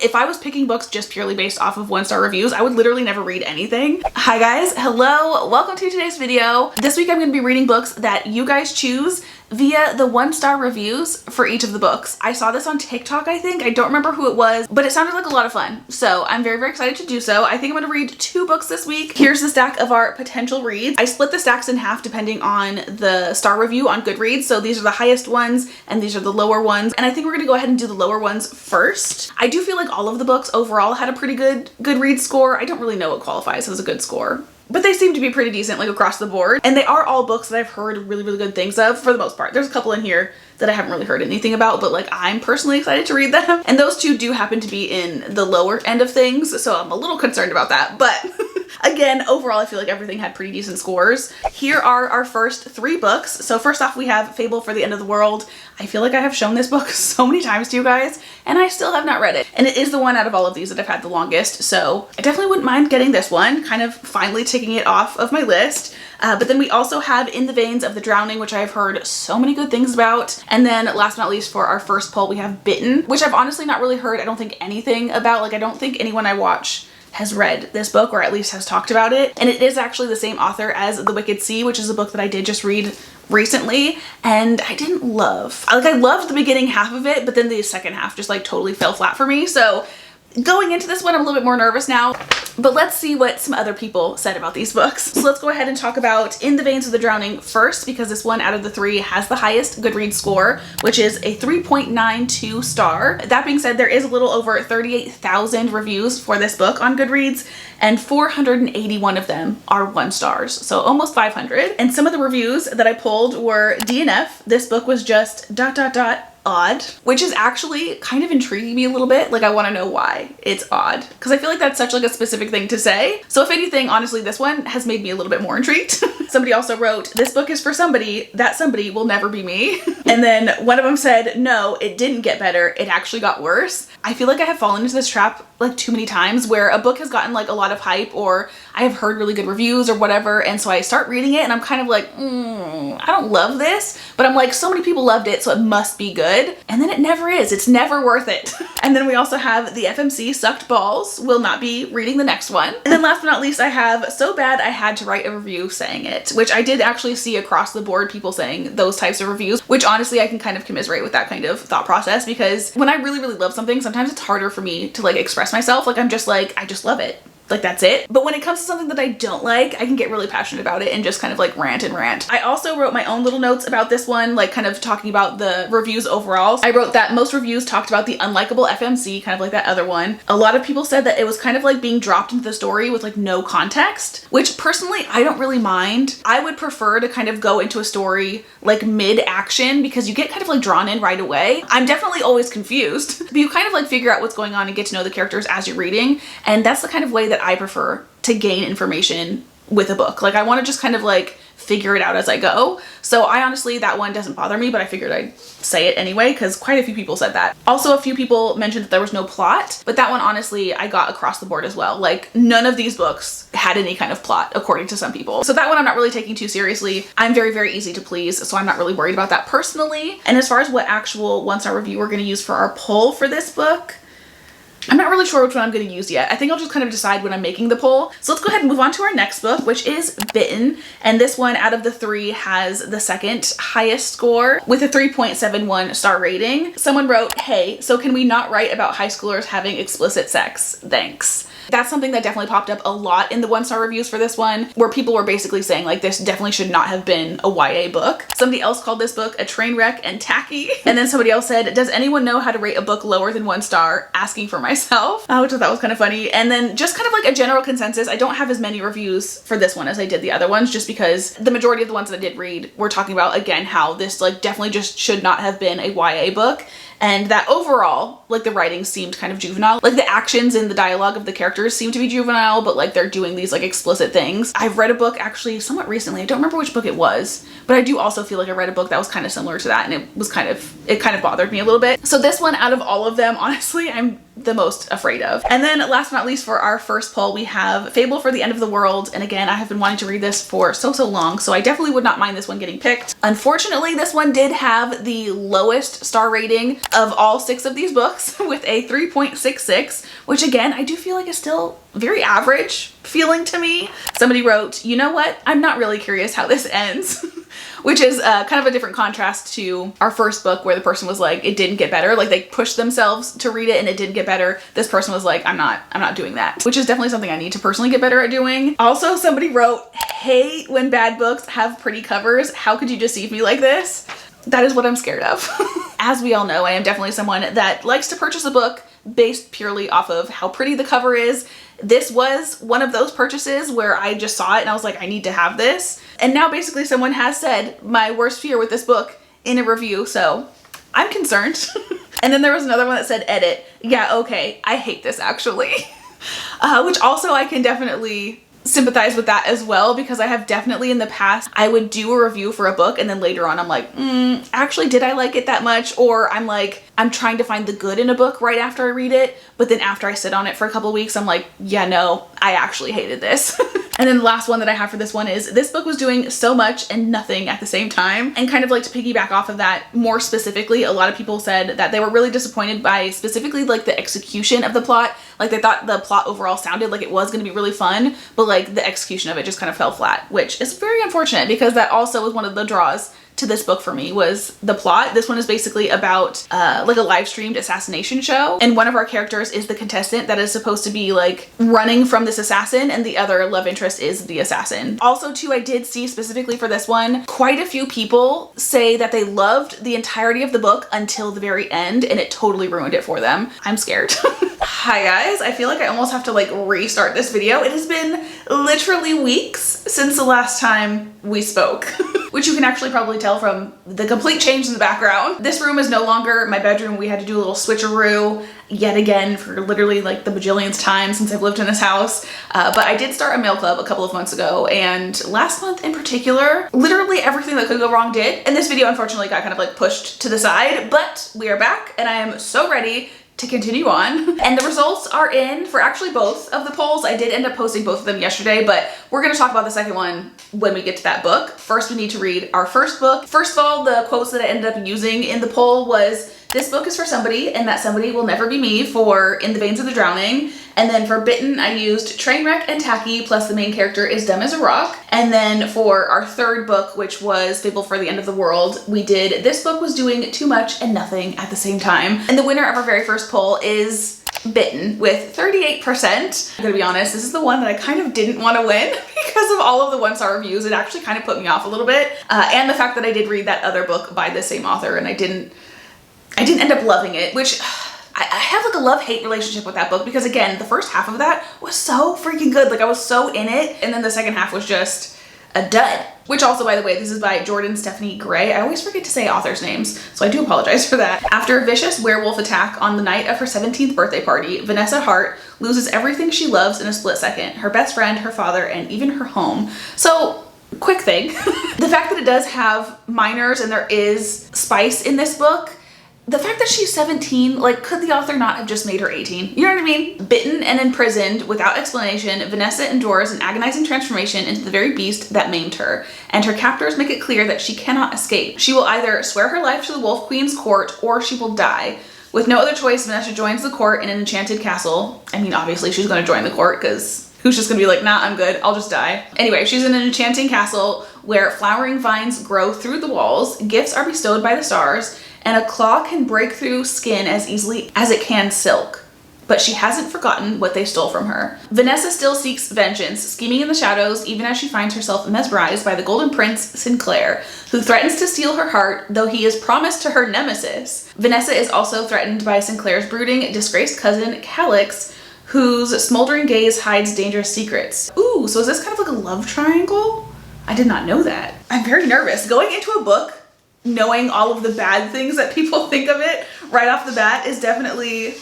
If I was picking books just purely based off of 1-star reviews, I would literally never read anything. Hi guys, hello, welcome to today's video. This week I'm going to be reading books that you guys choose via the 1-star reviews for each of the books. I saw this on TikTok, I think. I don't remember who it was, but it sounded like a lot of fun. So I'm very, very excited to do so. I think I'm gonna read 2 books this week. Here's the stack of our potential reads. I split the stacks in half depending on the star review on Goodreads. So these are the highest ones and these are the lower ones. And I think we're gonna go ahead and do the lower ones first. I do feel like all of the books overall had a pretty good Goodreads score. I don't really know what qualifies as a good score, but they seem to be pretty decent, like across the board. And they are all books that I've heard really, really good things of for the most part. There's a couple in here that I haven't really heard anything about, but like I'm personally excited to read them. And those 2 do happen to be in the lower end of things, so I'm a little concerned about that. But again, overall, I feel like everything had pretty decent scores. Here are our first 3 books. So first off, we have Fable for the End of the World. I feel like I have shown this book so many times to you guys, and I still have not read it. And it is the one out of all of these that I've had the longest, so I definitely wouldn't mind getting this one, kind of finally ticking it off of my list. But then we also have In the Veins of the Drowning, which I've heard so many good things about. And then last but not least, for our first poll, we have Bitten, which I've honestly not really heard, I don't think, anything about. Like, I don't think anyone I watch has read this book or at least has talked about it. And it is actually the same author as The Wicked Sea, which is a book that I did just read recently and I didn't love. Like, I loved the beginning half of it, but then the second half just like totally fell flat for me. So going into this one, I'm a little bit more nervous now, but let's see what some other people said about these books. So let's go ahead and talk about In the Veins of the Drowning first, because this one out of the 3 has the highest Goodreads score, which is a 3.92 star. That being said, there is a little over 38,000 reviews for this book on Goodreads, and 481 of them are 1 stars, so almost 500. And some of the reviews that I pulled were DNF, this book was just ... odd, which is actually kind of intriguing me a little bit. Like, I want to know why it's odd, because I feel like that's such like a specific thing to say. So if anything, honestly, this one has made me a little bit more intrigued. Somebody also wrote, this book is for somebody, that somebody will never be me. And then one of them said, no, it didn't get better, it actually got worse. I feel like I have fallen into this trap like too many times where a book has gotten like a lot of hype, or I have heard really good reviews or whatever, and so I start reading it and I'm kind of like, I don't love this, but I'm like, so many people loved it, so it must be good. And then it never is. It's never worth it. And then we also have The FMC Sucked Balls. Will not be reading the next one. And then last but not least, I have So Bad I Had to Write a Review Saying It, which I did actually see across the board people saying those types of reviews, which honestly I can kind of commiserate with that kind of thought process, because when I really, really love something, sometimes it's harder for me to like express myself. Like, I'm just like, I just love it. Like, that's it. But when it comes to something that I don't like, I can get really passionate about it and just kind of like rant and rant. I also wrote my own little notes about this one, like kind of talking about the reviews overall. I wrote that most reviews talked about the unlikable FMC, kind of like that other one. A lot of people said that it was kind of like being dropped into the story with like no context, which personally I don't really mind. I would prefer to kind of go into a story like mid-action, because you get kind of like drawn in right away. I'm definitely always confused, but you kind of like figure out what's going on and get to know the characters as you're reading. And that's the kind of way that I prefer to gain information with a book. Like, I want to just kind of like figure it out as I go. So I honestly, that one doesn't bother me, but I figured I'd say it anyway because quite a few people said that. Also, a few people mentioned that there was no plot, but that one honestly I got across the board as well. Like, none of these books had any kind of plot according to some people. So that one I'm not really taking too seriously. I'm very, very easy to please, so I'm not really worried about that personally. And as far as what actual 1-star review we're going to use for our poll for this book, I'm not really sure which one I'm going to use yet. I think I'll just kind of decide when I'm making the poll. So let's go ahead and move on to our next book, which is Bitten. And this one out of the 3 has the second highest score with a 3.71 star rating. Someone wrote, hey, so can we not write about high schoolers having explicit sex? Thanks. That's something that definitely popped up a lot in the 1-star reviews for this one, where people were basically saying like, this definitely should not have been a YA book. Somebody else called this book a train wreck and tacky. And then somebody else said, does anyone know how to rate a book lower than 1 star? Asking for myself, which I thought was kind of funny. And then just kind of like a general consensus. I don't have as many reviews for this one as I did the other ones, just because the majority of the ones that I did read were talking about, again, how this like definitely just should not have been a YA book. And that overall, like, the writing seemed kind of juvenile. Like, the actions and the dialogue of the characters seem to be juvenile, but like they're doing these like explicit things. I've read a book actually somewhat recently. I don't remember which book it was, but I do also feel like I read a book that was kind of similar to that, and it kind of bothered me a little bit. So this one, out of all of them, honestly, I'm the most afraid of. And then last but not least, for our first poll, we have Fable for the End of the World. And again, I have been wanting to read this for so long, so I definitely would not mind this one getting picked. Unfortunately, this one did have the lowest star rating of all 6 of these books with a 3.66, which again, I do feel like is still very average feeling to me. Somebody wrote, you know what? I'm not really curious how this ends. Which is kind of a different contrast to our first book where the person was like, it didn't get better. Like they pushed themselves to read it and it didn't get better. This person was like, I'm not doing that, which is definitely something I need to personally get better at doing. Also, somebody wrote, hate when bad books have pretty covers. How could you deceive me like this? That is what I'm scared of. As we all know, I am definitely someone that likes to purchase a book based purely off of how pretty the cover is. This was one of those purchases where I just saw it and I was like, I need to have this. And now basically someone has said my worst fear with this book in a review, so I'm concerned. And then there was another one that said edit. Yeah, okay, I hate this actually. Which also I can definitely sympathize with that as well, because I have definitely in the past, I would do a review for a book and then later on I'm like, actually did I like it that much? Or I'm like, I'm trying to find the good in a book right after I read it, but then after I sit on it for a couple weeks, I'm like, yeah, no, I actually hated this. And then the last one that I have for this one is, this book was doing so much and nothing at the same time. And kind of like to piggyback off of that more specifically, a lot of people said that they were really disappointed by specifically like the execution of the plot. Like they thought the plot overall sounded like it was going to be really fun, but like the execution of it just kind of fell flat, which is very unfortunate because that also was one of the draws to this book for me, was the plot. This one is basically about like a live streamed assassination show, and one of our characters is the contestant that is supposed to be like running from this assassin, and the other love interest is the assassin. Also too, I did see specifically for this one, quite a few people say that they loved the entirety of the book until the very end and it totally ruined it for them. I'm scared. Hi guys, I feel like I almost have to like restart this video. It has been literally weeks since the last time we spoke, which you can actually probably tell from the complete change in the background. This room is no longer my bedroom. We had to do a little switcheroo yet again for literally like the bajillionth time since I've lived in this house. But I did start a mail club a couple of months ago, and last month in particular, literally everything that could go wrong did. And this video unfortunately got kind of like pushed to the side, but we are back and I am so ready to continue on. And the results are in for actually both of the polls. I did end up posting both of them yesterday, but we're gonna talk about the second one when we get to that book. First, we need to read our first book. First of all, the quotes that I ended up using in the poll was, this book is for somebody, and that somebody will never be me, for In the Veins of the Drowning. And then for Bitten, I used Trainwreck and Tacky, plus the main character is dumb as a rock. And then for our third book, which was Fable for the End of the World, we did This Book Was Doing Too Much and Nothing at the Same Time. And the winner of our very first poll is Bitten with 38%. I'm gonna be honest, this is the one that I kind of didn't want to win because of all of the one-star reviews. It actually kind of put me off a little bit. And the fact that I did read that other book by the same author and I didn't end up loving it, which I have like a love-hate relationship with that book because again, the first half of that was so freaking good. Like I was so in it, and then the second half was just a dud. Which also, by the way, this is by Jordan Stephanie Gray. I always forget to say authors' names, so I do apologize for that. After a vicious werewolf attack on the night of her 17th birthday party, Vanessa Hart loses everything she loves in a split second. Her best friend, her father, and even her home. So, quick thing. The fact that it does have minors and there is spice in this book, the fact that she's 17, like, could the author not have just made her 18? You know what I mean? Bitten and imprisoned without explanation, Vanessa endures an agonizing transformation into the very beast that maimed her, and her captors make it clear that she cannot escape. She will either swear her life to the Wolf Queen's court or she will die. With no other choice, Vanessa joins the court in an enchanted castle. I mean, obviously she's going to join the court because who's just gonna be like, nah, I'm good, I'll just die. Anyway, she's in an enchanting castle where flowering vines grow through the walls, gifts are bestowed by the stars, and a claw can break through skin as easily as it can silk. But she hasn't forgotten what they stole from her. Vanessa still seeks vengeance, scheming in the shadows even as she finds herself mesmerized by the Golden Prince, Sinclair, who threatens to steal her heart, though he is promised to her nemesis. Vanessa is also threatened by Sinclair's brooding, disgraced cousin, Calix, whose smoldering gaze hides dangerous secrets. Ooh, so is this kind of like a love triangle? I did not know that. I'm very nervous. Going into a book knowing all of the bad things that people think of it right off the bat is definitely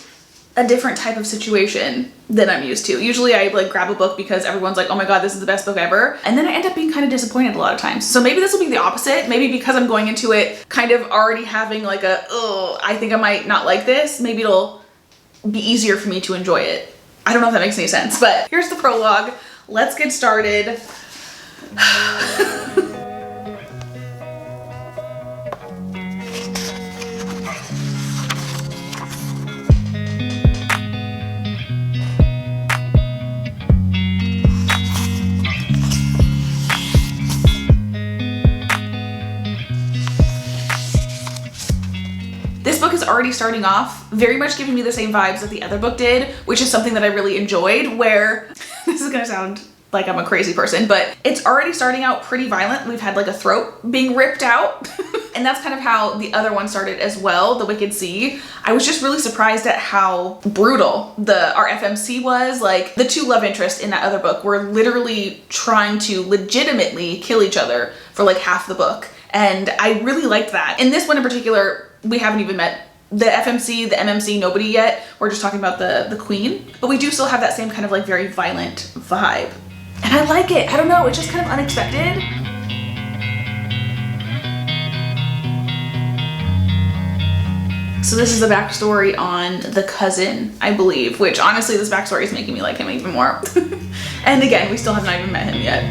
a different type of situation than I'm used to. Usually I like grab a book because everyone's like, oh my god, this is the best book ever. And then I end up being kind of disappointed a lot of times. So maybe this will be the opposite. Maybe because I'm going into it kind of already having like a, oh, I think I might not like this. Maybe it'll be easier for me to enjoy it. I don't know if that makes any sense, but here's the prologue. Let's get started. already starting off very much giving me the same vibes that the other book did, which is something that I really enjoyed, where this is gonna sound like I'm a crazy person, but it's already starting out pretty violent. We've had like a throat being ripped out. And that's kind of how the other one started as well, The Wicked Sea. I was just really surprised at how brutal our FMC was. Like, the two love interests in that other book were literally trying to legitimately kill each other for like half the book. And I really liked that. In this one in particular, we haven't even met the FMC, the MMC, nobody yet. We're just talking about the queen. But we do still have that same kind of like very violent vibe. And I like it. I don't know, it's just kind of unexpected. So this is the backstory on the cousin, I believe, which honestly this backstory is making me like him even more. And again, we still have not even met him yet.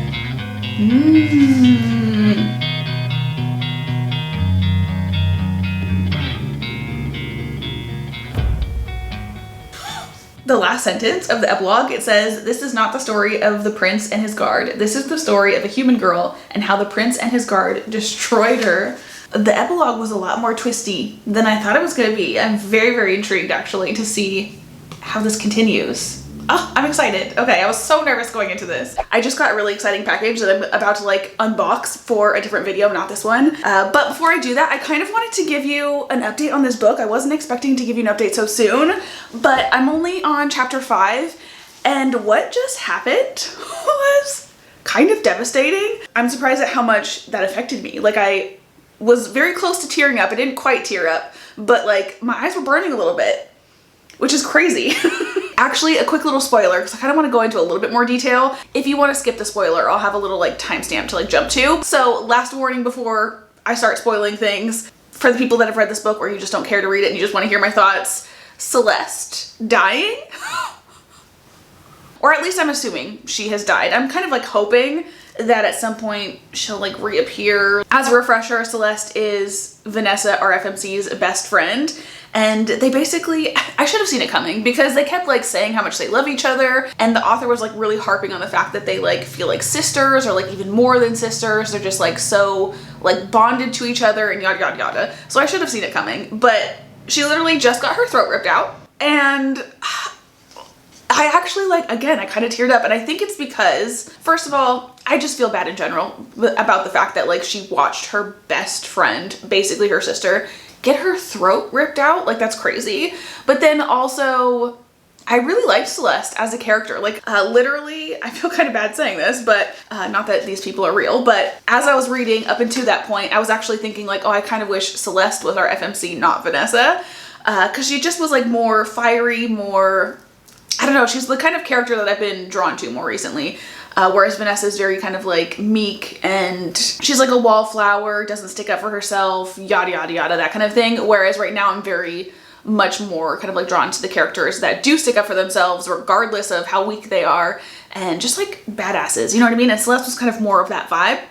The last sentence of the epilogue, it says, "This is not the story of the prince and his guard. This is the story of a human girl and how the prince and his guard destroyed her." The epilogue was a lot more twisty than I thought it was going to be. I'm very, very intrigued actually to see how this continues. Oh, I'm excited. Okay, I was so nervous going into this. I just got a really exciting package that I'm about to like unbox for a different video, not this one. But before I do that, I kind of wanted to give you an update on this book. I wasn't expecting to give you an update so soon, but I'm only on chapter 5, and what just happened was kind of devastating. I'm surprised at how much that affected me. Like, I was very close to tearing up. I didn't quite tear up, but like my eyes were burning a little bit, which is crazy. Actually, a quick little spoiler, because I kind of want to go into a little bit more detail. If you want to skip the spoiler, I'll have a little like timestamp to like jump to. So last warning before I start spoiling things, for the people that have read this book or you just don't care to read it and you just want to hear my thoughts, Celeste dying? Or at least I'm assuming she has died. I'm kind of like hoping that at some point she'll like reappear. As a refresher, Celeste is Vanessa, our FMC's best friend. And they basically, I should have seen it coming because they kept like saying how much they love each other. And the author was like really harping on the fact that they like feel like sisters or like even more than sisters. They're just like so like bonded to each other and yada, yada, yada. So I should have seen it coming, but she literally just got her throat ripped out. And I actually like, again, I kind of teared up, and I think it's because, first of all, I just feel bad in general about the fact that like she watched her best friend, basically her sister, get her throat ripped out. Like, that's crazy. But then also, I really liked Celeste as a character. Like, literally, I feel kind of bad saying this, but not that these people are real, but as I was reading up until that point, I was actually thinking like, oh, I kind of wish Celeste was our FMC, not Vanessa, because she just was like more fiery, more, I don't know, she's the kind of character that I've been drawn to more recently. Whereas Vanessa's very kind of like meek and she's like a wallflower, doesn't stick up for herself, yada, yada, yada, that kind of thing. Whereas right now I'm very much more kind of like drawn to the characters that do stick up for themselves regardless of how weak they are and just like badasses, you know what I mean? And Celeste was kind of more of that vibe.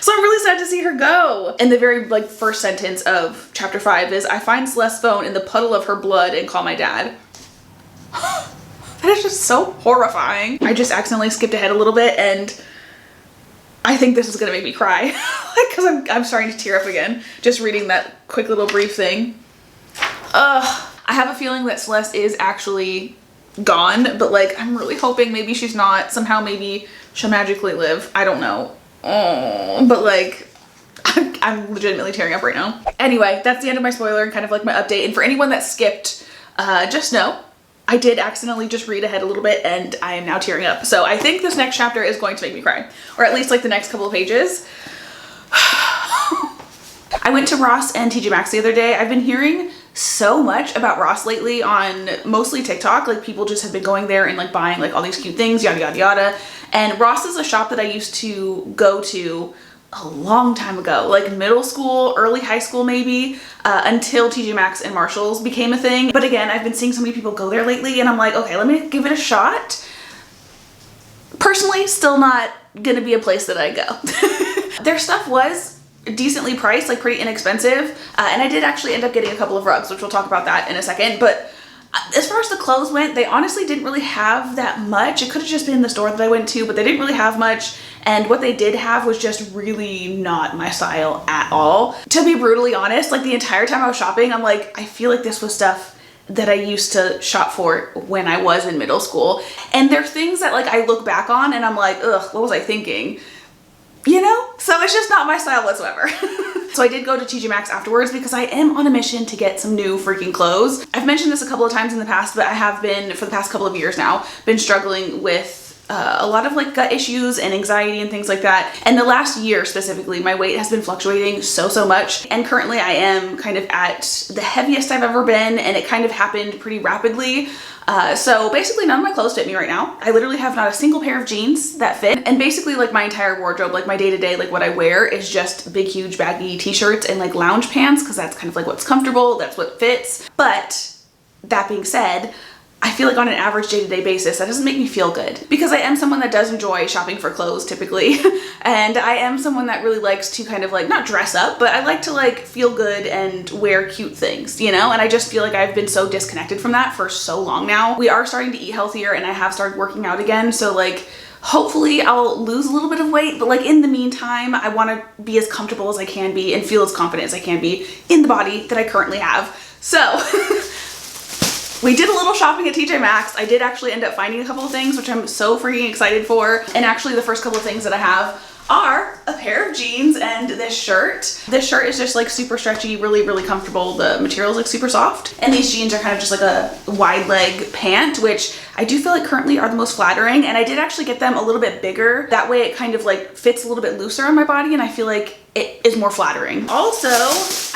So I'm really sad to see her go. And the very like first sentence of chapter 5 is, "I find Celeste's phone in the puddle of her blood and call my dad." That is just so horrifying. I just accidentally skipped ahead a little bit and I think this is gonna make me cry. Like, cause I'm starting to tear up again, just reading that quick little brief thing. I have a feeling that Celeste is actually gone, but like, I'm really hoping maybe she's not. Somehow maybe she'll magically live. I don't know. Oh, but like, I'm legitimately tearing up right now. Anyway, that's the end of my spoiler and kind of like my update. And for anyone that skipped, just know, I did accidentally just read ahead a little bit and I am now tearing up. So I think this next chapter is going to make me cry, or at least like the next couple of pages. I went to Ross and TJ Maxx the other day. I've been hearing so much about Ross lately on mostly TikTok. Like, people just have been going there and like buying like all these cute things, yada, yada, yada. And Ross is a shop that I used to go to a long time ago, like middle school, early high school maybe, until TJ Maxx and Marshalls became a thing. But again, I've been seeing so many people go there lately and I'm like, okay, let me give it a shot. Personally, still not gonna be a place that I go. Their stuff was decently priced, like pretty inexpensive. And I did actually end up getting a couple of rugs, which we'll talk about that in a second. But As far as the clothes went, they honestly didn't really have that much. It could have just been the store that I went to, but they didn't really have much. And what they did have was just really not my style at all. To be brutally honest, like the entire time I was shopping, I'm like, I feel like this was stuff that I used to shop for when I was in middle school. And they're things that like I look back on and I'm like, ugh, what was I thinking? You know? So it's just not my style whatsoever. So I did go to TJ Maxx afterwards because I am on a mission to get some new freaking clothes. I've mentioned this a couple of times in the past, but I have been, for the past couple of years now, been struggling with a lot of like gut issues and anxiety and things like that. And the last year specifically, my weight has been fluctuating so much. And currently I am kind of at the heaviest I've ever been, and it kind of happened pretty rapidly. So basically none of my clothes fit me right now. I literally have not a single pair of jeans that fit. And basically like my entire wardrobe, like my day-to-day, like what I wear is just big, huge baggy t-shirts and like lounge pants, because that's kind of like what's comfortable, that's what fits. But that being said, I feel like on an average day-to-day basis, that doesn't make me feel good, because I am someone that does enjoy shopping for clothes typically. And I am someone that really likes to kind of like, not dress up, but I like to like feel good and wear cute things, you know? And I just feel like I've been so disconnected from that for so long now. We are starting to eat healthier and I have started working out again. So like, hopefully I'll lose a little bit of weight, but like in the meantime, I want to be as comfortable as I can be and feel as confident as I can be in the body that I currently have. So we did a little shopping at TJ Maxx. I did actually end up finding a couple of things, which I'm so freaking excited for. And actually the first couple of things that I have are a pair of jeans and this shirt. This shirt is just like super stretchy, really comfortable. The material is like super soft. And these jeans are kind of just like a wide leg pant, which I do feel like currently are the most flattering. And I did actually get them a little bit bigger. That way it kind of like fits a little bit looser on my body, and I feel like it is more flattering. Also,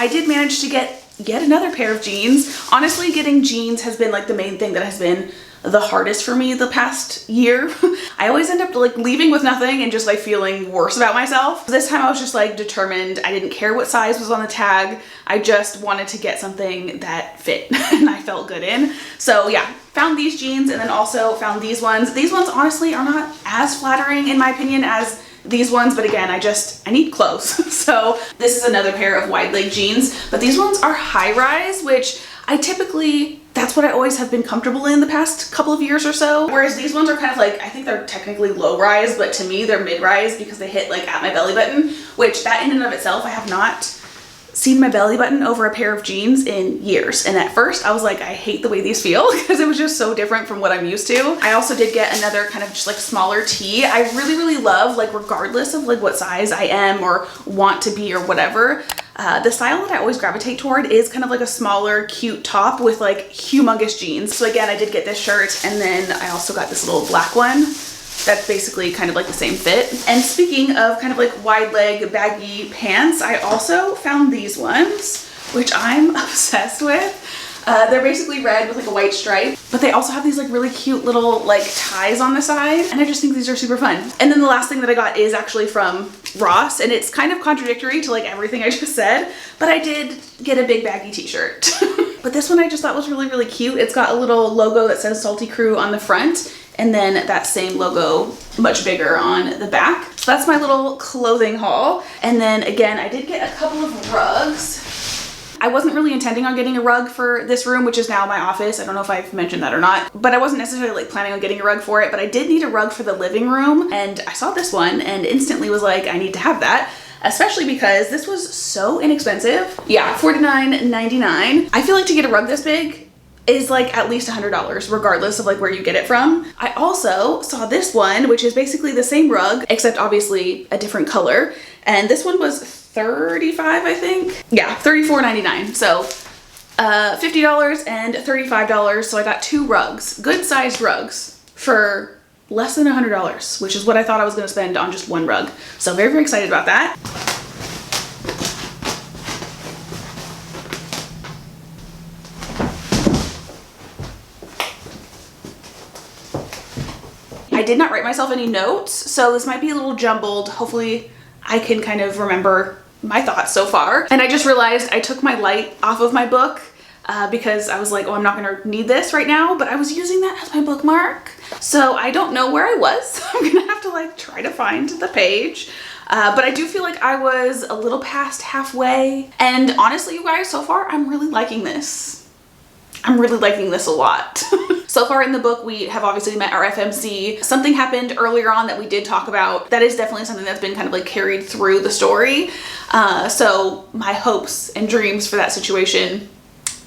I did manage to get yet another pair of jeans. Honestly, getting jeans has been like the main thing that has been the hardest for me the past year. I always end up like leaving with nothing and just like feeling worse about myself. This time I was just like determined. I didn't care what size was on the tag. I just wanted to get something that fit and I felt good in. So yeah, found these jeans and then also found these ones. These ones honestly are not as flattering in my opinion as these ones, but again, I need clothes. So this is another pair of wide leg jeans, but these ones are high rise, which I typically, that's what I always have been comfortable in the past couple of years or so. Whereas these ones are kind of like, I think they're technically low rise, but to me they're mid rise because they hit like at my belly button, which that in and of itself, I have not seen my belly button over a pair of jeans in years. And at first I was like, I hate the way these feel because it was just so different from what I'm used to. I also did get another kind of just like smaller tee. I really love, like regardless of like what size I am or want to be or whatever, the style that I always gravitate toward is kind of like a smaller cute top with like humongous jeans. So again, I did get this shirt and then I also got this little black one that's basically kind of like the same fit. And speaking of kind of like wide leg baggy pants, I also found these ones, which I'm obsessed with. They're basically red with like a white stripe, but they also have these like really cute little like ties on the side. And I just think these are super fun. And then the last thing that I got is actually from Ross, and it's kind of contradictory to like everything I just said, but I did get a big baggy t-shirt. But this one I just thought was really cute. It's got a little logo that says Salty Crew on the front, and then that same logo much bigger on the back. So that's my little clothing haul. And then again, I did get a couple of rugs. I wasn't really intending on getting a rug for this room, which is now my office. I don't know if I've mentioned that or not, but I wasn't necessarily like planning on getting a rug for it, but I did need a rug for the living room. And I saw this one and instantly was like, I need to have that. Especially because this was so inexpensive. Yeah, $49.99. I feel like to get a rug this big is like at least $100 regardless of like where you get it from. I also saw this one, which is basically the same rug, except obviously a different color. And this one was $35, I think. Yeah, $34.99. So $50 and $35. So I got two rugs, good sized rugs for less than $100, which is what I thought I was gonna spend on just one rug. So very excited about that. I did not write myself any notes, so this might be a little jumbled. Hopefully I can kind of remember my thoughts so far. And I just realized I took my light off of my book because I was like, oh, I'm not gonna need this right now, but I was using that as my bookmark. So I don't know where I was. I'm gonna have to like try to find the page. But I do feel like I was a little past halfway. And honestly, you guys, so far, I'm really liking this. I'm really liking this a lot. So far in the book, we have obviously met our FMC. Something happened earlier on that we did talk about. That is definitely something that's been kind of like carried through the story. So my hopes and dreams for that situation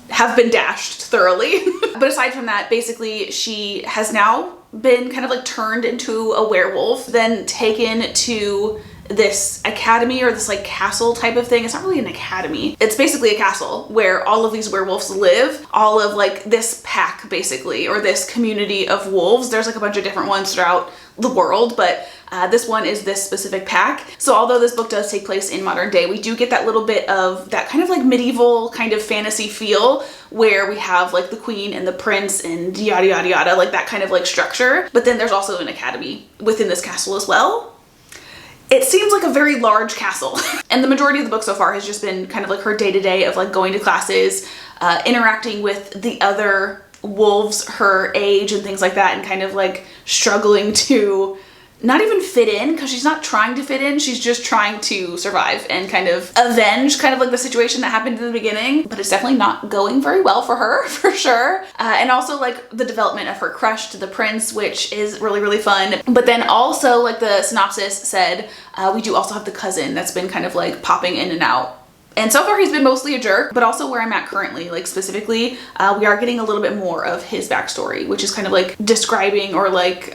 have been dashed thoroughly. But aside from that, basically she has now been kind of like turned into a werewolf, then taken to this academy or this like castle type of thing. It's not really an academy. It's basically a castle where all of these werewolves live. All of like this pack basically, or this community of wolves. There's like a bunch of different ones throughout the world, but this one is this specific pack. So although this book does take place in modern day, we do get that little bit of that kind of like medieval kind of fantasy feel where we have like the queen and the prince and yada yada yada, like that kind of like structure. But then there's also an academy within this castle as well. It seems like a very large castle. And the majority of the book so far has just been kind of like her day-to-day of like going to classes, interacting with the other wolves her age and things like that, and kind of like struggling to not even fit in, because she's not trying to fit in, she's just trying to survive and kind of avenge kind of like the situation that happened in the beginning. But it's definitely not going very well for her, for sure. And also like the development of her crush to the prince, which is really, really fun. But then also, like the synopsis said, we do also have the cousin that's been kind of like popping in and out. And so far he's been mostly a jerk, but also where I'm at currently, like specifically, we are getting a little bit more of his backstory, which is kind of like describing or like,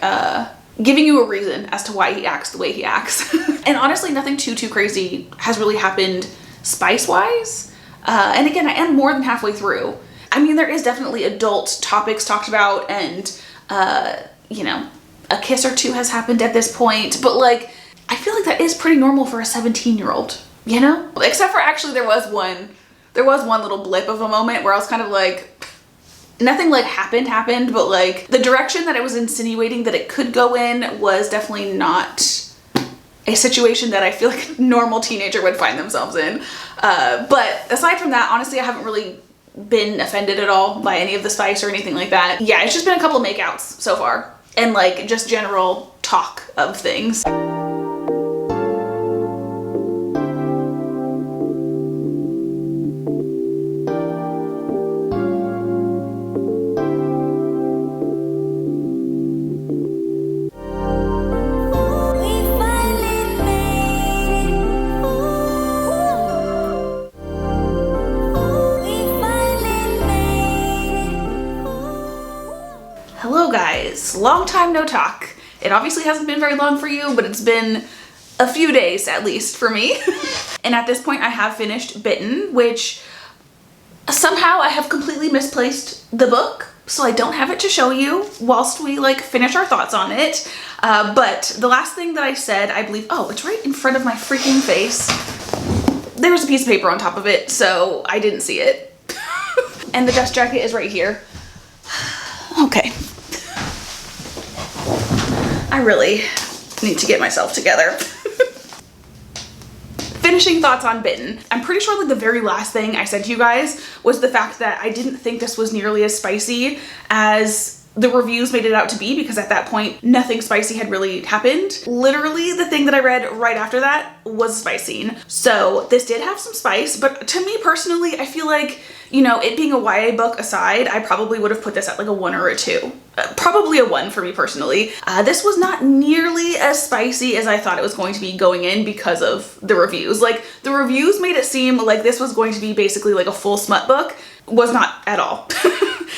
giving you a reason as to why he acts the way he acts. And honestly, nothing too crazy has really happened spice-wise. And again, I am more than halfway through. I mean, there is definitely adult topics talked about, and, you know, a kiss or two has happened at this point, but like, I feel like that is pretty normal for a 17-year-old, you know? Except for actually there was one little blip of a moment where I was kind of like, nothing like happened, but like the direction that it was insinuating that it could go in was definitely not a situation that I feel like a normal teenager would find themselves in. But aside from that, honestly, I haven't really been offended at all by any of the spice or anything like that. Yeah, it's just been a couple of makeouts so far, and like just general talk of things. Hello guys, long time no talk. It obviously hasn't been very long for you, but it's been a few days at least for me. And at this point I have finished Bitten, which somehow I have completely misplaced the book, so I don't have it to show you whilst we like finish our thoughts on it. But the last thing that I said, I believe, oh, it's right in front of my freaking face. There was a piece of paper on top of it, so I didn't see it. And the dust jacket is right here. Okay. I really need to get myself together. Finishing thoughts on Bitten. I'm pretty sure like the very last thing I said to you guys was the fact that I didn't think this was nearly as spicy as the reviews made it out to be, because at that point nothing spicy had really happened. Literally the thing that I read right after that was a spice scene. So this did have some spice, but to me personally, I feel like, you know, it being a YA book aside, I probably would have put this at like a 1 or a 2. Probably a 1 for me personally. This was not nearly as spicy as I thought it was going to be going in because of the reviews. Like the reviews made it seem like this was going to be basically like a full smut book. Was not at all.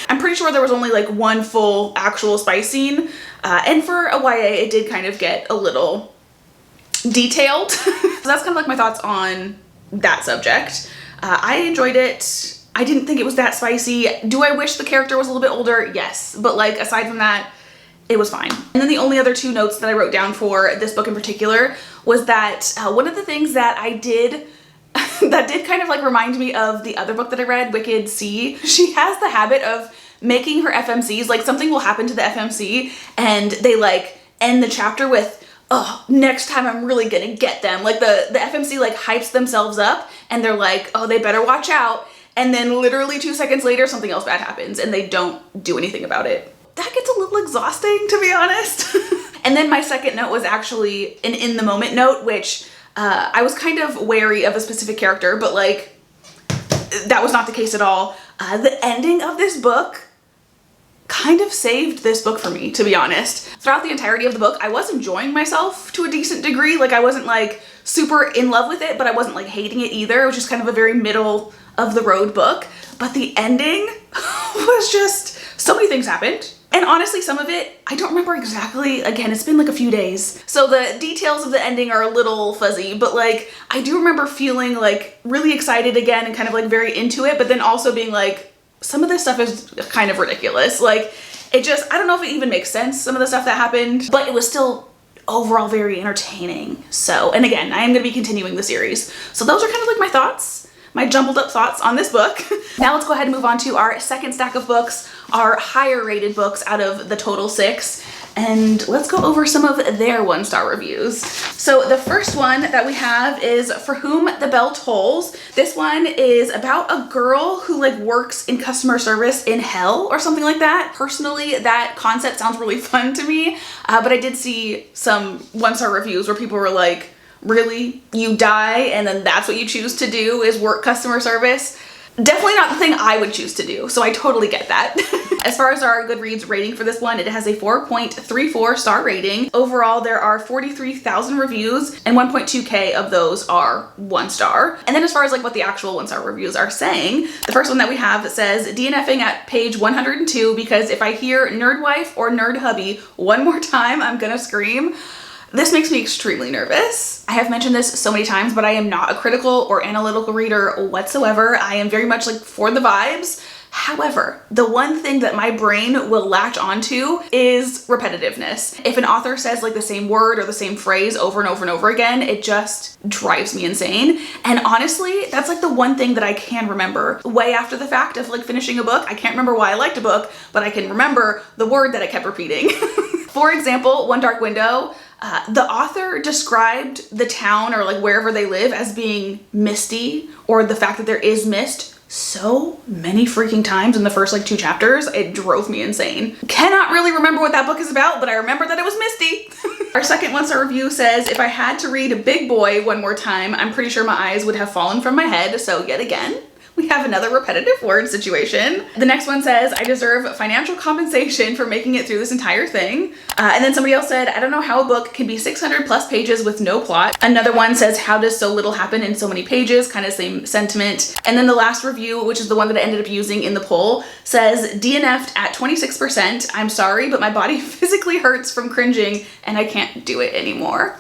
I'm pretty sure there was only like 1 full actual spice scene. And for a YA, it did kind of get a little detailed. So that's kind of like my thoughts on that subject. I enjoyed it. I didn't think it was that spicy. Do I wish the character was a little bit older? Yes. But like aside from that, it was fine. And then the only other 2 notes that I wrote down for this book in particular was that one of the things that I did that did kind of like remind me of the other book that I read, Wicked Sea. She has the habit of making her FMCs, like something will happen to the FMC and they like end the chapter with, oh, next time I'm really gonna get them. Like the FMC like hypes themselves up and they're like, oh, they better watch out. And then literally 2 seconds later, something else bad happens and they don't do anything about it. That gets a little exhausting, to be honest. And then my second note was actually an in the moment note, which I was kind of wary of a specific character, but like that was not the case at all. The ending of this book kind of saved this book for me, to be honest. Throughout the entirety of the book, I was enjoying myself to a decent degree. Like, I wasn't like super in love with it, but I wasn't like hating it either. It was just kind of a very middle of the road book. But the ending was just, so many things happened. And honestly, some of it, I don't remember exactly. Again, it's been like a few days. So the details of the ending are a little fuzzy, but like, I do remember feeling like really excited again and kind of like very into it, but then also being like, some of this stuff is kind of ridiculous. Like, it just, I don't know if it even makes sense, some of the stuff that happened, but it was still overall very entertaining. So, and again, I am going to be continuing the series. So those are kind of like my thoughts, my jumbled up thoughts on this book. Now let's go ahead and move on to our second stack of books, our higher rated books out of the total 6. And let's go over some of their 1-star reviews. So the first one that we have is For Whom the Bell Tolls. This one is about a girl who like works in customer service in hell or something like that. Personally, that concept sounds really fun to me, but I did see some 1-star reviews where people were like, really? You die and then that's what you choose to do is work customer service? Definitely not the thing I would choose to do, so I totally get that. As far as our Goodreads rating for this one, it has a 4.34 star rating. Overall, there are 43,000 reviews and 1.2K of those are 1 star. And then as far as like what the actual 1-star reviews are saying, the first one that we have says, DNFing at page 102 because if I hear nerd wife or nerd hubby one more time, I'm gonna scream. This makes me extremely nervous. I have mentioned this so many times, but I am not a critical or analytical reader whatsoever. I am very much like for the vibes. However, the one thing that my brain will latch onto is repetitiveness. If an author says like the same word or the same phrase over and over and over again, it just drives me insane. And honestly, that's like the one thing that I can remember way after the fact of like finishing a book. I can't remember why I liked a book, but I can remember the word that I kept repeating. For example, One Dark Window, the author described the town or like wherever they live as being misty, or the fact that there is mist, so many freaking times in the first like 2 chapters. It drove me insane. Cannot really remember what that book is about, but I remember that it was misty. Our second 1-star review says, if I had to read Big Boy one more time, I'm pretty sure my eyes would have fallen from my head. So yet again, we have another repetitive word situation. The next one says, I deserve financial compensation for making it through this entire thing. And then somebody else said, I don't know how a book can be 600 plus pages with no plot. Another one says, how does so little happen in so many pages? Kind of same sentiment. And then the last review, which is the one that I ended up using in the poll, says, DNF'd at 26%. I'm sorry, but my body physically hurts from cringing and I can't do it anymore.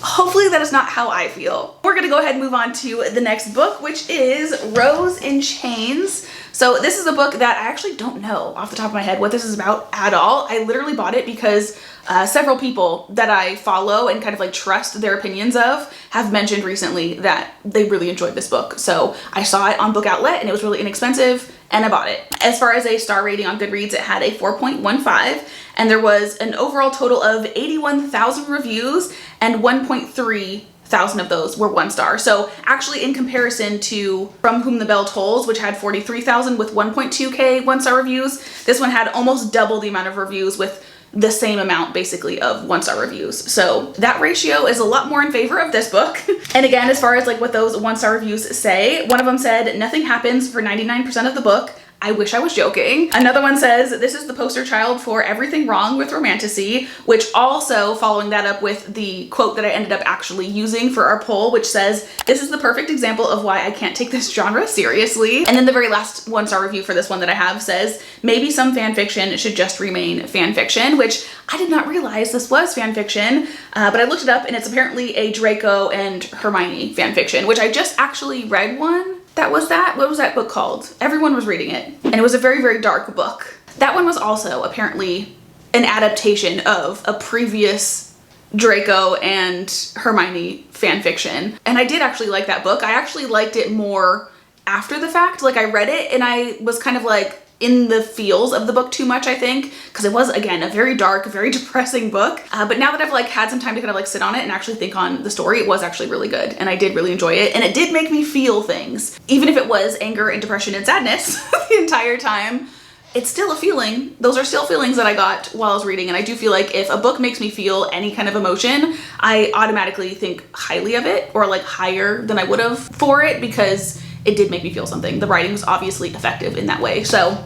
Hopefully that is not how I feel. We're gonna go ahead and move on to the next book, which is Rose in Chains. So this is a book that I actually don't know off the top of my head what this is about at all. I literally bought it because several people that I follow and kind of like trust their opinions of have mentioned recently that they really enjoyed this book. So I saw it on Book Outlet and it was really inexpensive and I bought it. As far as a star rating on Goodreads, it had a 4.15 and there was an overall total of 81,000 reviews and 1.3 thousand of those were 1 star. So actually in comparison to From Whom the Bell Tolls, which had 43,000 with 1.2K 1-star reviews, this one had almost double the amount of reviews with the same amount basically of 1-star reviews. So that ratio is a lot more in favor of this book. And again, as far as like what those 1-star reviews say, one of them said, nothing happens for 99% of the book. I wish I was joking. Another one says, this is the poster child for everything wrong with romantasy, which also following that up with the quote that I ended up actually using for our poll, which says, this is the perfect example of why I can't take this genre seriously. And then the very last 1-star review for this one that I have says, maybe some fan fiction should just remain fan fiction, which I did not realize this was fan fiction, but I looked it up and it's apparently a Draco and Hermione fan fiction, which I just actually read one. What was that book called? Everyone was reading it. And it was a very, very dark book. That one was also apparently an adaptation of a previous Draco and Hermione fan fiction. And I did actually like that book. I actually liked it more after the fact. Like I read it and I was kind of like in the feels of the book too much, I think, because it was, again, a very dark, very depressing book. But now that I've like had some time to kind of like sit on it and actually think on the story, it was actually really good and I did really enjoy it. And it did make me feel things, even if it was anger and depression and sadness the entire time. it's still a feeling. Those are still feelings that I got while I was reading. And I do feel like if a book makes me feel any kind of emotion, I automatically think highly of it, or like higher than I would have for it, because it did make me feel something. The writing was obviously effective in that way. So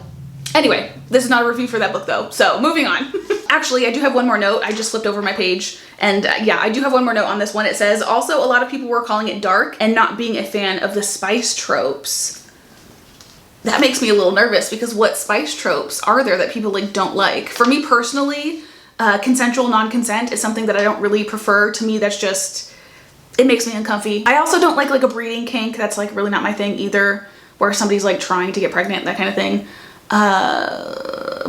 anyway, this is not a review for that book though. So moving on. Actually, I do have one more note. I just flipped over my page, and yeah, I do have one more note on this one. It says, also, a lot of people were calling it dark and not being a fan of the spice tropes. That makes me a little nervous, because what spice tropes are there that people like don't like? For me personally, consensual non-consent is something that I don't really prefer. To me, that's just, it makes me uncomfy. I also don't like a breeding kink. That's like really not my thing either, where somebody's like trying to get pregnant, that kind of thing.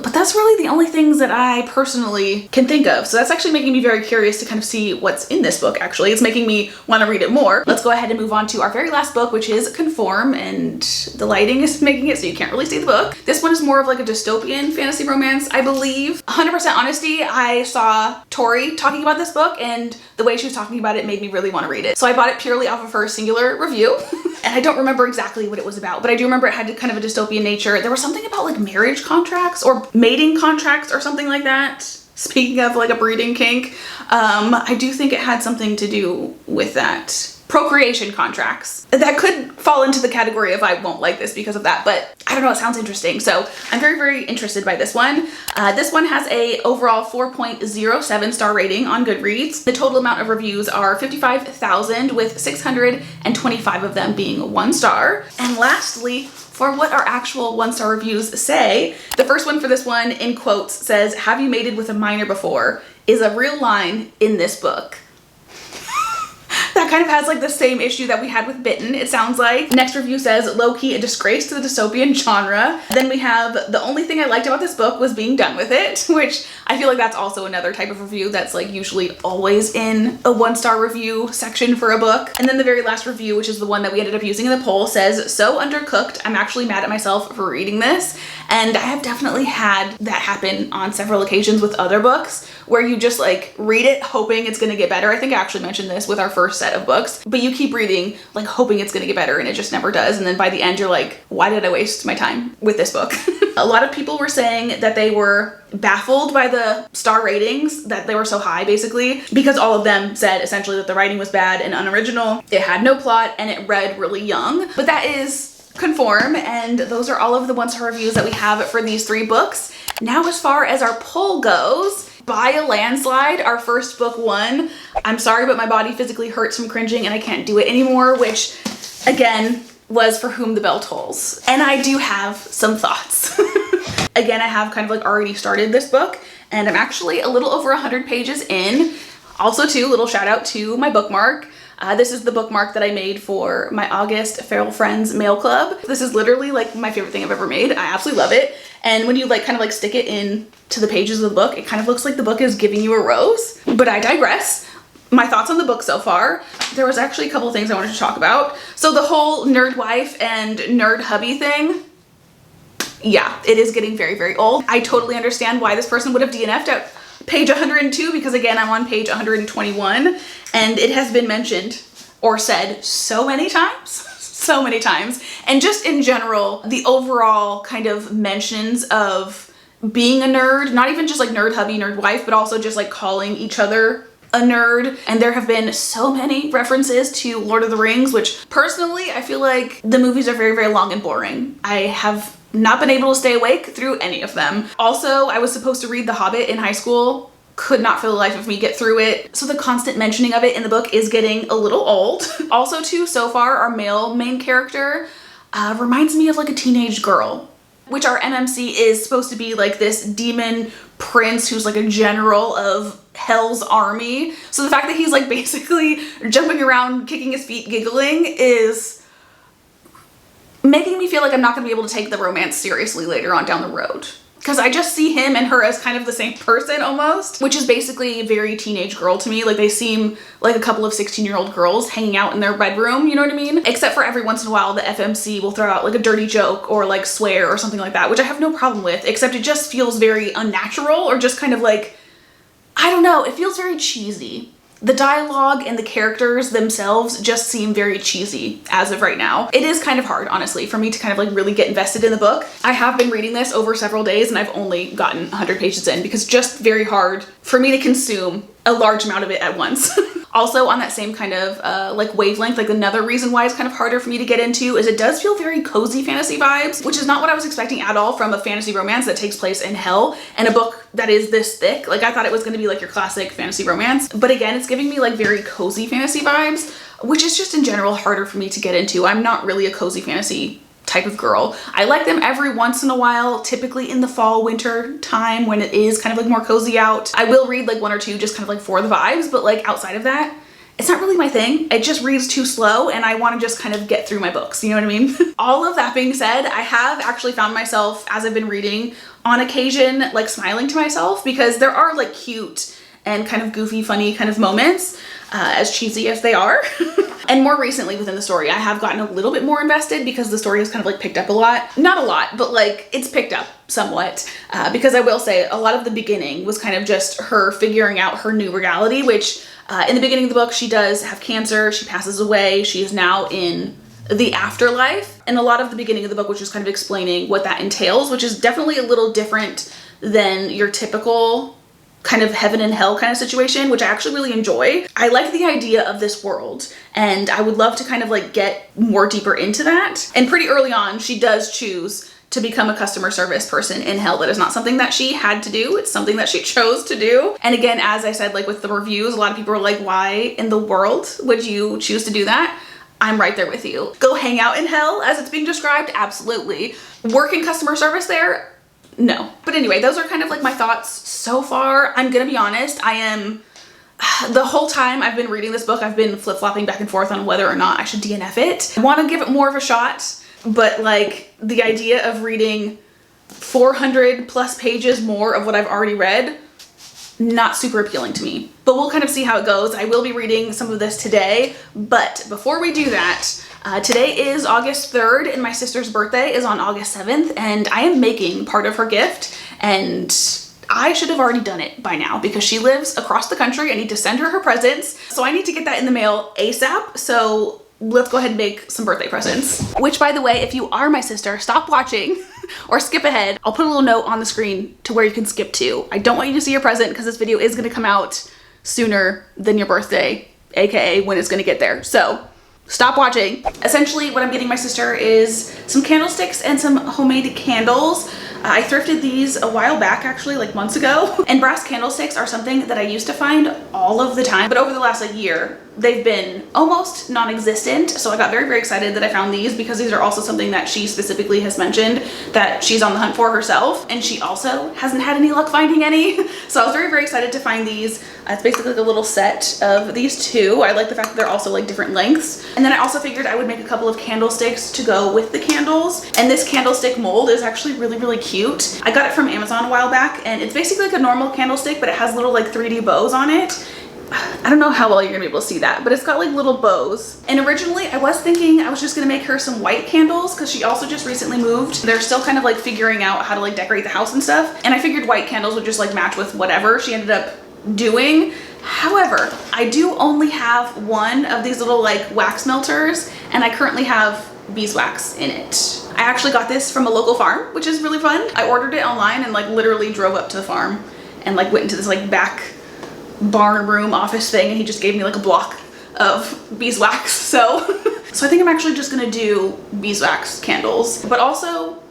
But that's really the only things that I personally can think of. So that's actually making me very curious to kind of see what's in this book. Actually, it's making me want to read it more. Let's go ahead and move on to our very last book, which is Conform, and the lighting is making it so you can't really see the book. This one is more of like a dystopian fantasy romance, I believe. 100% honesty, I saw Tori talking about this book, and the way she was talking about it made me really want to read it. So I bought it purely off of her singular review. And I don't remember exactly what it was about, but I do remember it had kind of a dystopian nature. There was something about like marriage contracts or mating contracts or something like that. Speaking of like a breeding kink, I do think it had something to do with that. Procreation contracts. That could fall into the category of I won't like this because of that, but I don't know, it sounds interesting. So I'm very, very interested by this one. This one has a overall 4.07 star rating on Goodreads. The total amount of reviews are 55,000, with 625 of them being 1 star. And lastly, for what our actual 1-star reviews say, the first one for this one, in quotes, says, "Have you mated with a minor before?" is a real line in this book. That kind of has like the same issue that we had with Bitten, it sounds like. Next review says, low-key a disgrace to the dystopian genre. Then we have, the only thing I liked about this book was being done with it, which I feel like that's also another type of review that's like usually always in a 1-star review section for a book. And then the very last review, which is the one that we ended up using in the poll, says, so undercooked, I'm actually mad at myself for reading this. And I have definitely had that happen on several occasions with other books, where you just like read it hoping it's gonna get better. I think I actually mentioned this with our first set of books, but you keep reading like hoping it's gonna get better, and it just never does. And then by the end you're like, why did I waste my time with this book? A lot of people were saying that they were baffled by the star ratings, that they were so high basically, because all of them said essentially that the writing was bad and unoriginal, it had no plot, and it read really young. But that is Conform, and those are all of the 1-star reviews that we have for these 3 books. Now, as far as our poll goes, by a landslide, our first book won. I'm sorry, but my body physically hurts from cringing and I can't do it anymore, which again was For Whom the Bell Tolls. And I do have some thoughts. Again, I have kind of like already started this book, and I'm actually a little over 100 pages in. Also too, little shout out to my bookmark. This is the bookmark that I made for my August Feral Friends Mail Club. This is literally like my favorite thing I've ever made. I absolutely love it. And when you like kind of like stick it in to the pages of the book, it kind of looks like the book is giving you a rose. But I digress. My thoughts on the book so far. There was actually a couple of things I wanted to talk about. So the whole nerd wife and nerd hubby thing, yeah, it is getting very, very old. I totally understand why this person would have DNF'd at page 102, because again, I'm on page 121, and it has been mentioned or said so many times, so many times. And just in general, the overall kind of mentions of being a nerd, not even just like nerd hubby, nerd wife, but also just like calling each other a nerd. And there have been so many references to Lord of the Rings, which personally, I feel like the movies are very, very long and boring. I have not been able to stay awake through any of them. Also, I was supposed to read The Hobbit in high school. Could not for the life of me get through it. So the constant mentioning of it in the book is getting a little old. Also too, so far, our male main character reminds me of like a teenage girl, which our MMC is supposed to be like this demon prince who's like a general of Hell's army. So the fact that he's like basically jumping around, kicking his feet, giggling is making me feel like I'm not gonna be able to take the romance seriously later on down the road. Because I just see him and her as kind of the same person almost, which is basically very teenage girl to me. Like they seem like a couple of 16-year-old girls hanging out in their bedroom, you know what I mean? Except for every once in a while, the FMC will throw out like a dirty joke or like swear or something like that, which I have no problem with, except it just feels very unnatural, or just kind of like, I don't know, it feels very cheesy. the dialogue and the characters themselves just seem very cheesy as of right now. It is kind of hard, honestly, for me to kind of like really get invested in the book. I have been reading this over several days and I've only gotten 100 pages in because it's just very hard for me to consume a large amount of it at once. Also on that same kind of like wavelength, like another reason why it's kind of harder for me to get into is it does feel very cozy fantasy vibes, which is not what I was expecting at all from a fantasy romance that takes place in hell and a book that is this thick. Like I thought it was gonna be like your classic fantasy romance, but again, it's giving me like very cozy fantasy vibes, which is just in general harder for me to get into. I'm not really a cozy fantasy type of girl. I like them every once in a while, typically in the fall, winter time when it is kind of like more cozy out. I will read like one or two just kind of like for the vibes, but like outside of that, it's not really my thing. It just reads too slow and I want to just kind of get through my books, you know what I mean? All of that being said, I have actually found myself as I've been reading on occasion like smiling to myself because there are like cute and kind of goofy, funny kind of moments, as cheesy as they are. And more recently within the story, I have gotten a little bit more invested because the story has kind of like picked up a lot. Not a lot, but like it's picked up somewhat. Because I will say a lot of the beginning was kind of just her figuring out her new reality, which in the beginning of the book, she does have cancer, she passes away, she is now in the afterlife. And a lot of the beginning of the book was just kind of explaining what that entails, which is definitely a little different than your typical kind of heaven and hell kind of situation, which I actually really enjoy. I like the idea of this world and I would love to kind of like get more deeper into that. And pretty early on, she does choose to become a customer service person in hell. That is not something that she had to do. It's something that she chose to do. And again, as I said, like with the reviews, a lot of people are like, why in the world would you choose to do that? I'm right there with you. Go hang out in hell as it's being described? Absolutely. Work in customer service there? No. But anyway, those are kind of like my thoughts so far. I'm gonna be honest, the whole time I've been reading this book, I've been flip-flopping back and forth on whether or not I should DNF it. I want to give it more of a shot, but like the idea of reading 400 plus pages more of what I've already read, not super appealing to me. But we'll kind of see how it goes. I will be reading some of this today, but before we do that, today is August 3rd and my sister's birthday is on August 7th and I am making part of her gift and I should have already done it by now because she lives across the country. I need to send her presents. So I need to get that in the mail ASAP. So let's go ahead and make some birthday presents. Which, by the way, if you are my sister, stop watching or skip ahead. I'll put a little note on the screen to where you can skip to. I don't want you to see your present because this video is gonna come out sooner than your birthday, AKA when it's gonna get there. So stop watching. Essentially, what I'm getting my sister is some candlesticks and some homemade candles. I thrifted these a while back, actually, like months ago. And brass candlesticks are something that I used to find all of the time, but over the last like year, they've been almost non-existent. So I got very, very excited that I found these because these are also something that she specifically has mentioned that she's on the hunt for herself. And she also hasn't had any luck finding any. So I was very, very excited to find these. It's basically like a little set of these two. I like the fact that they're also like different lengths. And then I also figured I would make a couple of candlesticks to go with the candles. And this candlestick mold is actually really, really cute. I got it from Amazon a while back and it's basically like a normal candlestick, but it has little like 3D bows on it. I don't know how well you're gonna be able to see that, but it's got like little bows. And originally I was thinking I was just gonna make her some white candles because she also just recently moved. They're still kind of like figuring out how to like decorate the house and stuff. And I figured white candles would just like match with whatever she ended up doing. However, I do only have one of these little like wax melters and I currently have beeswax in it. I actually got this from a local farm, which is really fun. I ordered it online and like literally drove up to the farm and like went into this like back barn room office thing and he just gave me like a block of beeswax. So I think I'm actually just gonna do beeswax candles, but also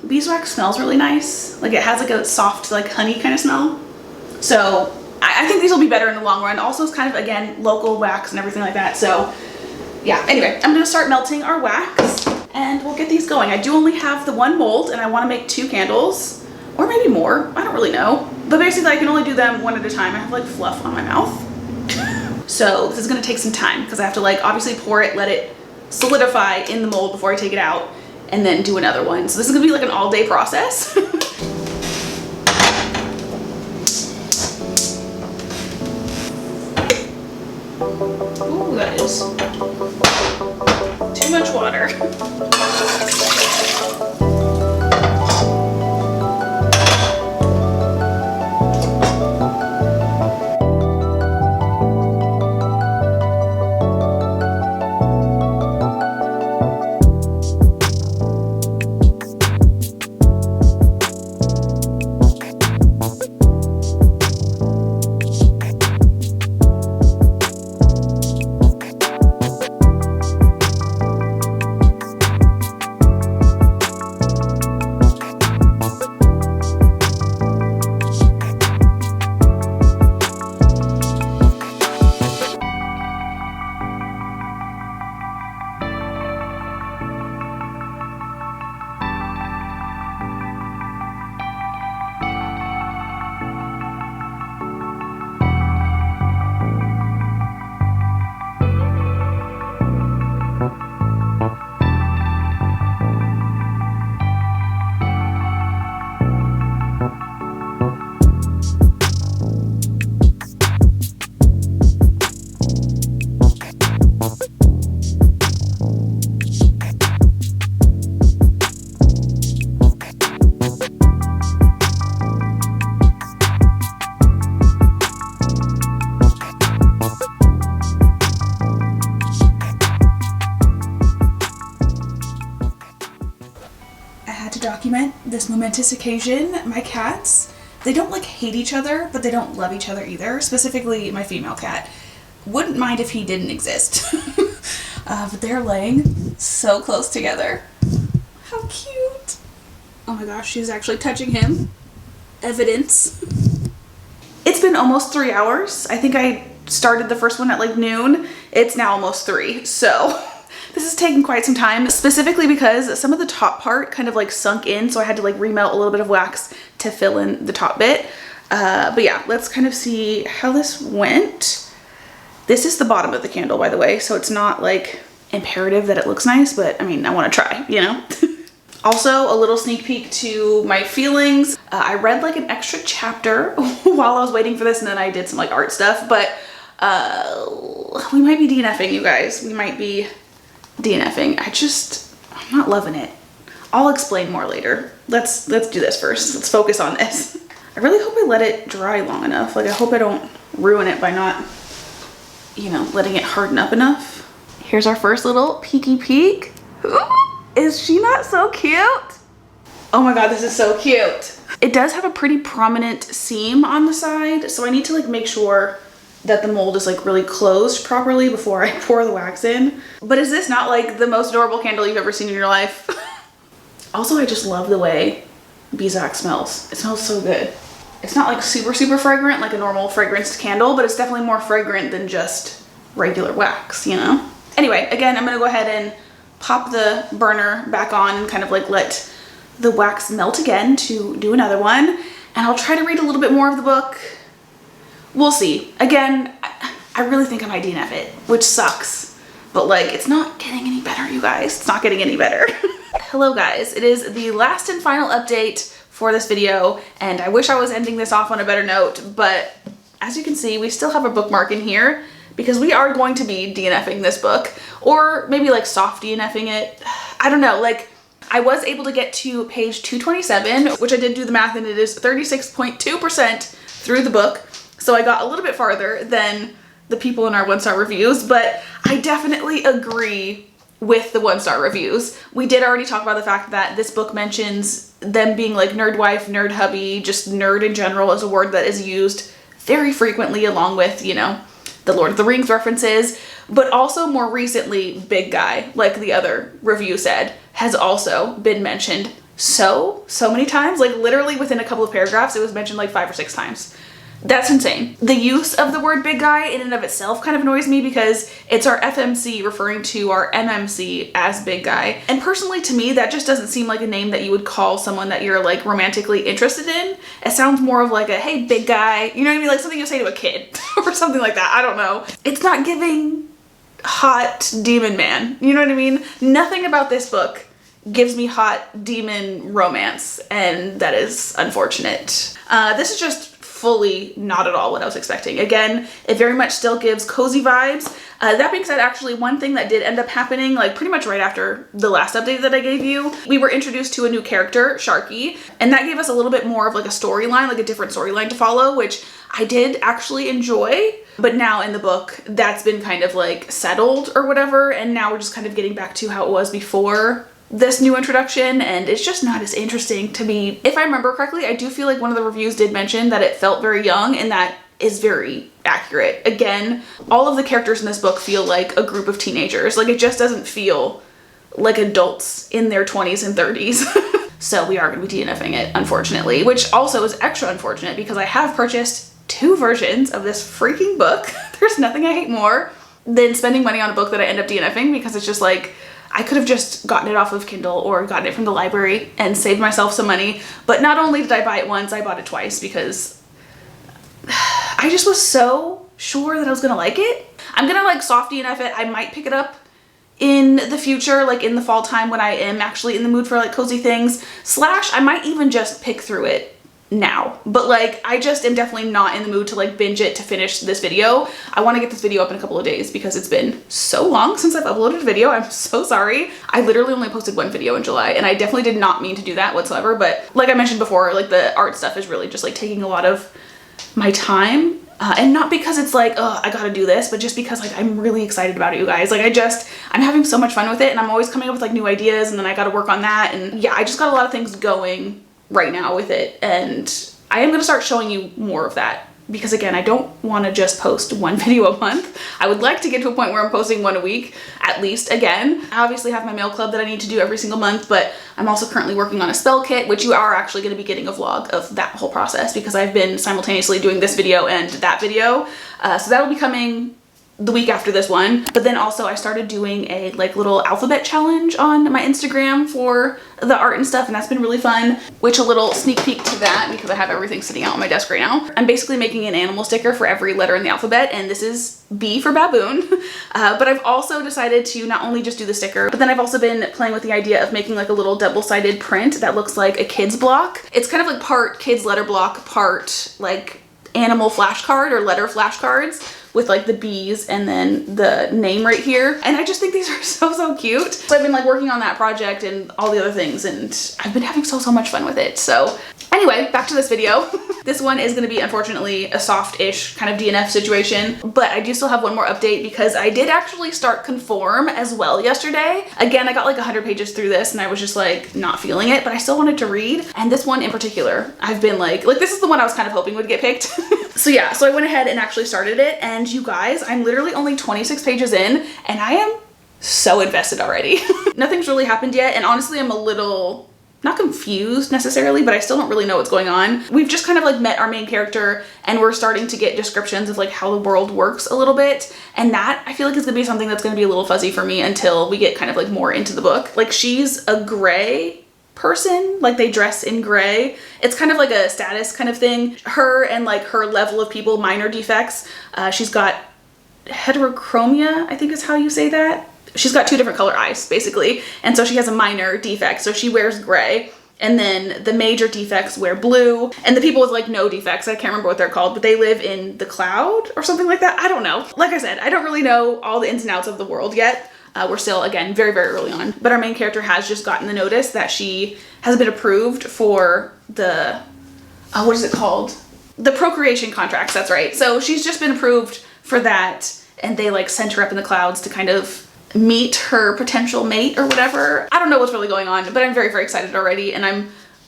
beeswax smells really nice. Like it has like a soft like honey kind of smell. So I think these will be better in the long run. Also it's kind of, again, local wax and everything like that. So yeah, anyway, I'm gonna start melting our wax and we'll get these going. I do only have the one mold and I wanna make 2 candles or maybe more, I don't really know. But basically I can only do them one at a time. I have like fluff on my mouth. So this is gonna take some time because I have to like obviously pour it, let it solidify in the mold before I take it out and then do another one. So this is gonna be like an all-day process. Ooh, that is too much water. momentous occasion. My cats, they don't like hate each other, but they don't love each other either. Specifically, my female cat. Wouldn't mind if he didn't exist. But they're laying so close together. How cute. Oh my gosh, she's actually touching him. Evidence. It's been almost 3 hours. I think I started the first one at like noon. It's now almost 3, so this is taking quite some time, specifically because some of the top part kind of like sunk in, so I had to like remelt a little bit of wax to fill in the top bit. But yeah, let's kind of see how this went. This is the bottom of the candle, by the way, so it's not like imperative that it looks nice, but I mean, I want to try, you know? Also, a little sneak peek to my feelings. I read like an extra chapter while I was waiting for this, and then I did some like art stuff, but we might be DNFing, you guys. We might be DNFing. I'm not loving it. I'll explain more later. Let's do this first. Let's focus on this. I really hope I let it dry long enough. Like, I hope I don't ruin it by not, you know, letting it harden up enough. Here's our first little peeky peek. Ooh, is she not so cute? Oh my god, this is so cute. It does have a pretty prominent seam on the side, so I need to like make sure that the mold is like really closed properly before I pour the wax in. But is this not like the most adorable candle you've ever seen in your life? Also, I just love the way beeswax smells. It smells so good. It's not like super fragrant like a normal fragranced candle, but it's definitely more fragrant than just regular wax, you know? Anyway, again, I'm gonna go ahead and pop the burner back on and kind of like let the wax melt again to do another one. And I'll try to read a little bit more of the book. We'll see. Again, I really think I might DNF it, which sucks. But like, it's not getting any better, you guys. It's not getting any better. Hello guys, it is the last and final update for this video, and I wish I was ending this off on a better note, but as you can see, we still have a bookmark in here because we are going to be DNFing this book, or maybe like soft DNFing it. I don't know, like I was able to get to page 227, which I did do the math, and it is 36.2% through the book. So I got a little bit farther than the people in our 1-star reviews, but I definitely agree with the 1-star reviews. We did already talk about the fact that this book mentions them being like nerd wife, nerd hubby, just nerd in general is a word that is used very frequently along with, you know, the Lord of the Rings references, but also more recently, big guy, like the other review said, has also been mentioned so many times, like literally within a couple of paragraphs, it was mentioned like 5 or 6 times. That's insane. The use of the word big guy in and of itself kind of annoys me because it's our FMC referring to our MMC as big guy. And personally to me, that just doesn't seem like a name that you would call someone that you're like romantically interested in. It sounds more of like a, hey, big guy, you know what I mean? Like something you say to a kid or something like that. I don't know. It's not giving hot demon man. You know what I mean? Nothing about this book gives me hot demon romance, and that is unfortunate. This is just fully not at all what I was expecting. Again, it very much still gives cozy vibes. That being said, actually one thing that did end up happening like pretty much right after the last update that I gave you, we were introduced to a new character, Sharky, and that gave us a little bit more of like a storyline, like a different storyline to follow, which I did actually enjoy. But now in the book, that's been kind of like settled or whatever, and now we're just kind of getting back to how it was before this new introduction, and it's just not as interesting to me. If I remember correctly, I do feel like one of the reviews did mention that it felt very young, and that is very accurate. Again, all of the characters in this book feel like a group of teenagers. Like it just doesn't feel like adults in their 20s and 30s. So we are going to be DNFing it, unfortunately, which also is extra unfortunate because I have purchased 2 versions of this freaking book. There's nothing I hate more than spending money on a book that I end up DNFing, because it's just like, I could have just gotten it off of Kindle or gotten it from the library and saved myself some money. But not only did I buy it once, I bought it twice because I just was so sure that I was gonna like it. I'm gonna like soft DNF it. I might pick it up in the future, like in the fall time when I am actually in the mood for like cozy things, / I might even just pick through it now. But like, I just am definitely not in the mood to like binge it to finish this video. I want to get this video up in a couple of days because it's been so long since I've uploaded a video. I'm so sorry. I literally only posted 1 video in July, and I definitely did not mean to do that whatsoever. But like I mentioned before, like the art stuff is really just like taking a lot of my time. And not because it's like, oh, I gotta do this, but just because like I'm really excited about it, you guys. Like I'm having so much fun with it, and I'm always coming up with like new ideas, and then I gotta work on that. And yeah, I just got a lot of things going right now with it, and I am going to start showing you more of that. Because again, I don't want to just post one video a month. I would like to get to a point where I'm posting one a week, at least. Again, I obviously have my mail club that I need to do every single month, but I'm also currently working on a spell kit, which you are actually going to be getting a vlog of that whole process because I've been simultaneously doing this video and that video. So that will be coming the week after this one. But then also I started doing a like little alphabet challenge on my Instagram for the art and stuff, and that's been really fun. Which a little sneak peek to that, because I have everything sitting out on my desk right now. I'm basically making an animal sticker for every letter in the alphabet, and this is B for baboon. But I've also decided to not only just do the sticker, but then I've also been playing with the idea of making like a little double-sided print that looks like a kid's block. It's kind of like part kids letter block, part like animal flashcard or letter flashcards, with like the bees and then the name right here. And I just think these are so cute. So I've been like working on that project and all the other things, and I've been having so much fun with it. So anyway, back to this video. This one is gonna be unfortunately a soft-ish kind of DNF situation, but I do still have one more update because I did actually start Conform as well yesterday. Again, I got like 100 pages through this and I was just like not feeling it, but I still wanted to read. And this one in particular, I've been like this is the one I was kind of hoping would get picked. So yeah, so I went ahead and actually started it, and you guys, I'm literally only 26 pages in and I am so invested already. Nothing's really happened yet, and honestly I'm a little not confused necessarily, but I still don't really know what's going on. We've just kind of like met our main character and we're starting to get descriptions of like how the world works a little bit, and that I feel like is gonna be something that's gonna be a little fuzzy for me until we get kind of like more into the book. Like, she's a gray person, like they dress in gray. It's kind of like a status kind of thing. Her and like her level of people, minor defects. She's got heterochromia, I think is how you say that. She's got 2 different color eyes basically, and so she has a minor defect, so she wears gray. And then the major defects wear blue, and the people with like no defects, I can't remember what they're called, but they live in the cloud or something like that. I don't know. Like I said, I don't really know all the ins and outs of the world yet. We're still, again, very early on. But our main character has just gotten the notice that she has been approved for the, what is it called? The procreation contracts, that's right. So she's just been approved for that, and they like sent her up in the clouds to kind of meet her potential mate or whatever. I don't know what's really going on, but I'm very excited already, and I'm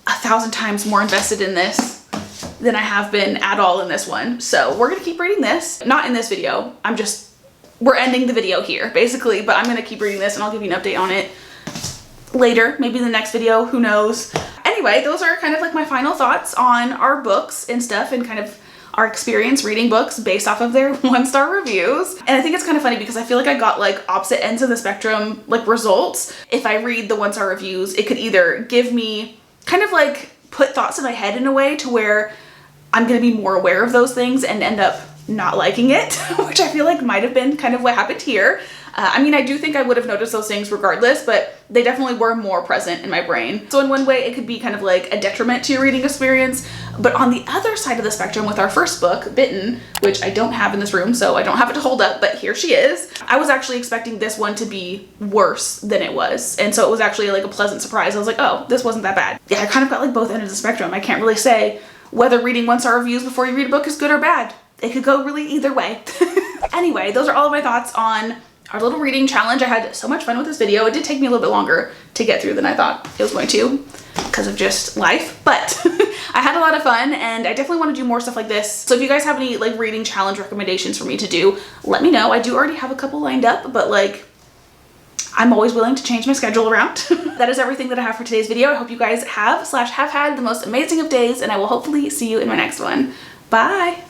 1,000 times more invested in this than I have been at all in this one. So we're gonna keep reading this. Not in this video, we're ending the video here basically, but I'm gonna keep reading this and I'll give you an update on it later, maybe in the next video, who knows. Anyway, those are kind of like my final thoughts on our books and stuff, and kind of our experience reading books based off of their 1-star reviews. And I think it's kind of funny because I feel like I got like opposite ends of the spectrum like results. If I read the 1-star reviews, it could either give me kind of like put thoughts in my head in a way to where I'm gonna be more aware of those things and end up not liking it, which I feel like might have been kind of what happened here. I mean, I do think I would have noticed those things regardless, but they definitely were more present in my brain. So in one way, it could be kind of like a detriment to your reading experience. But on the other side of the spectrum with our first book, Bitten, which I don't have in this room, so I don't have it to hold up, but here she is. I was actually expecting this one to be worse than it was. And so it was actually like a pleasant surprise. I was like, oh, this wasn't that bad. Yeah, I kind of got like both ends of the spectrum. I can't really say whether reading 1-star reviews before you read a book is good or bad. It could go really either way. Anyway, those are all of my thoughts on our little reading challenge. I had so much fun with this video. It did take me a little bit longer to get through than I thought it was going to because of just life, but I had a lot of fun, and I definitely want to do more stuff like this. So if you guys have any like reading challenge recommendations for me to do, let me know. I do already have a couple lined up, but like I'm always willing to change my schedule around. That is everything that I have for today's video. I hope you guys have had the most amazing of days, and I will hopefully see you in my next one. Bye.